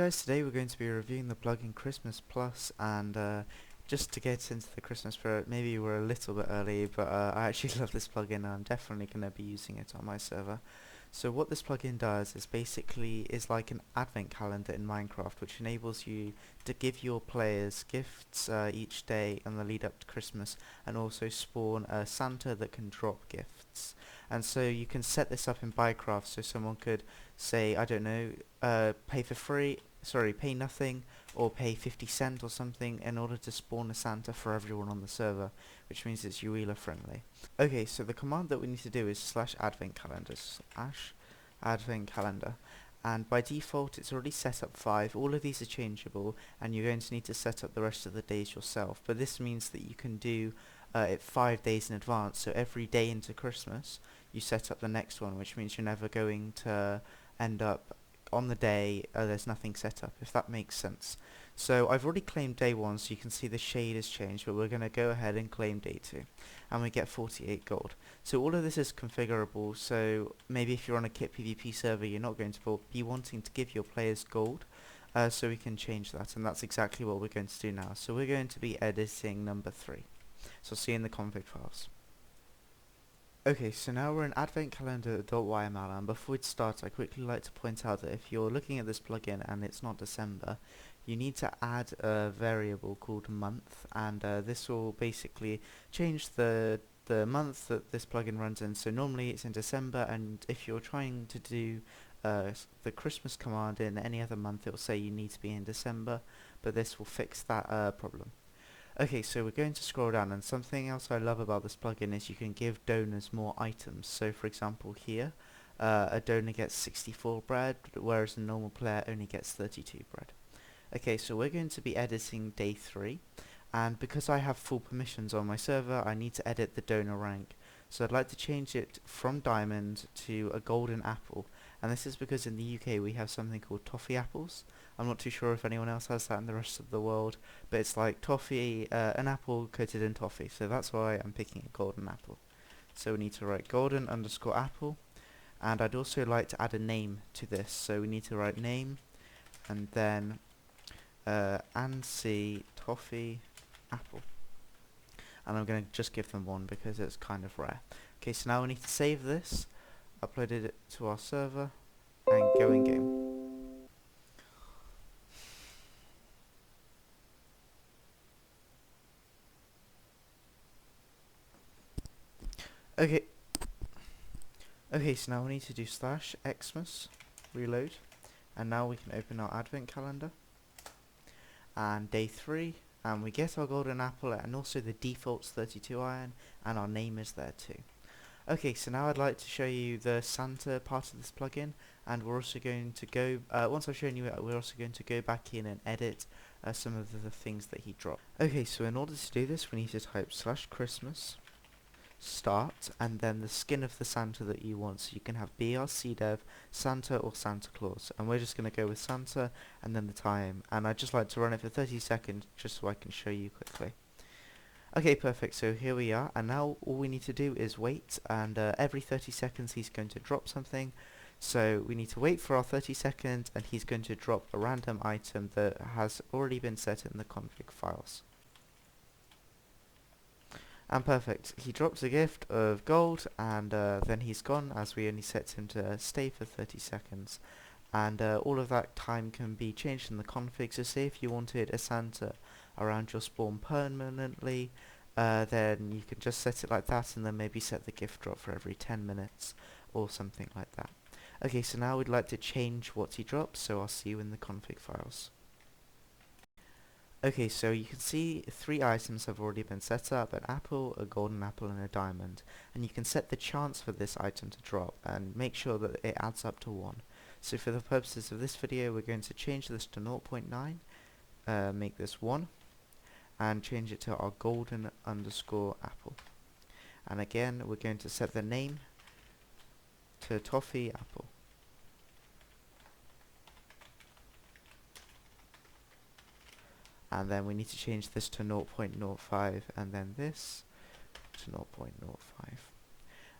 guys, today we're going to be reviewing the plugin Christmas Plus, and just to get into the Christmas spirit, maybe we're a little bit early, but I actually love this plugin and I'm definitely going to be using it on my server. So what this plugin does is basically is like an advent calendar in Minecraft, which enables you to give your players gifts each day on the lead up to Christmas, and also spawn a Santa that can drop gifts. And so you can set this up in Bycraft, so someone could say, I don't know, pay nothing, or pay 50 cent or something in order to spawn a Santa for everyone on the server, which means it's Uela friendly. Okay, so the command that we need to do is /advent calendar, and by default it's already set up 5. All of these are changeable, and you're going to need to set up the rest of the days yourself, but this means that you can do it 5 days in advance, so every day into Christmas you set up the next one, which means you're never going to end up on the day there's nothing set up, if that makes sense. So I've already claimed day 1, so you can see the shade has changed, but we're going to go ahead and claim day 2, and we get 48 gold. So all of this is configurable, so maybe if you're on a kit PvP server you're not going to be wanting to give your players gold, so we can change that, and that's exactly what we're going to do now. So we're going to be editing number 3, so see you in the config files. Okay, so now we're in adventcalendar.yml, and before we start, I quickly like to point out that if you're looking at this plugin and it's not December, you need to add a variable called month, and this will basically change the month that this plugin runs in. So normally it's in December, and if you're trying to do the Christmas command in any other month, it will say you need to be in December, but this will fix that problem. Okay, so we're going to scroll down, and something else I love about this plugin is you can give donors more items. So for example here, a donor gets 64 bread, whereas a normal player only gets 32 bread. Okay, so we're going to be editing day 3, and because I have full permissions on my server, I need to edit the donor rank. So I'd like to change it from diamond to a golden apple, and this is because in the UK we have something called toffee apples. I'm not too sure if anyone else has that in the rest of the world, but it's like toffee, an apple coated in toffee, so that's why I'm picking a golden apple. So we need to write golden underscore apple, and I'd also like to add a name to this, so we need to write name, and then ANSI toffee apple. And I'm going to just give them 1 because it's kind of rare. Okay, so now we need to save this, upload it to our server, and go in game. Okay, so now we need to do /xmas reload, and now we can open our advent calendar, and day 3, and we get our golden apple, and also the default's 32 iron, and our name is there too. Okay, so now I'd like to show you the Santa part of this plugin, and we're also going to go, once I've shown you it, we're also going to go back in and edit some of the things that he dropped. Okay, so in order to do this we need to type /Christmas start, and then the skin of the Santa that you want, so you can have brcdev, Santa, or Santa Claus, and we're just going to go with Santa, and then the time, and I'd just like to run it for 30 seconds just so I can show you quickly. Okay, perfect, so here we are, and now all we need to do is wait, and every 30 seconds he's going to drop something, so we need to wait for our 30 seconds, and he's going to drop a random item that has already been set in the config files. And perfect, he drops a gift of gold, and then he's gone, as we only set him to stay for 30 seconds. And all of that time can be changed in the config, so say if you wanted a Santa around your spawn permanently, then you can just set it like that, and then maybe set the gift drop for every 10 minutes, or something like that. Okay, so now we'd like to change what he drops, so I'll see you in the config files. Okay, so you can see 3 items have already been set up, an apple, a golden apple, and a diamond. And you can set the chance for this item to drop, and make sure that it adds up to 1. So for the purposes of this video, we're going to change this to 0.9, make this 1, and change it to our golden underscore apple. And again, we're going to set the name to toffee apple. And then we need to change this to 0.05, and then this to 0.05.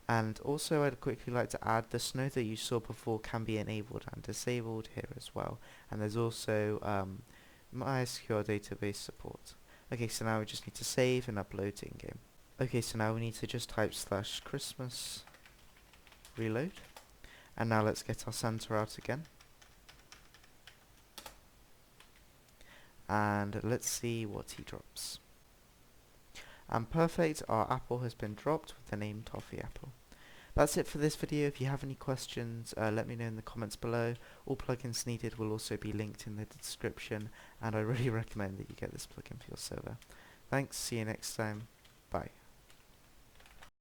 And also I'd quickly like to add the snow that you saw before can be enabled and disabled here as well. And there's also MySQL database support. Okay, so now we just need to save and upload to in-game. Okay, so now we need to just type /Christmas reload. And now let's get our Santa out again. And let's see what he drops. And perfect, our apple has been dropped with the name Toffee Apple. That's it for this video. If you have any questions, let me know in the comments below. All plugins needed will also be linked in the description, and I really recommend that you get this plugin for your server. Thanks, see you next time, bye.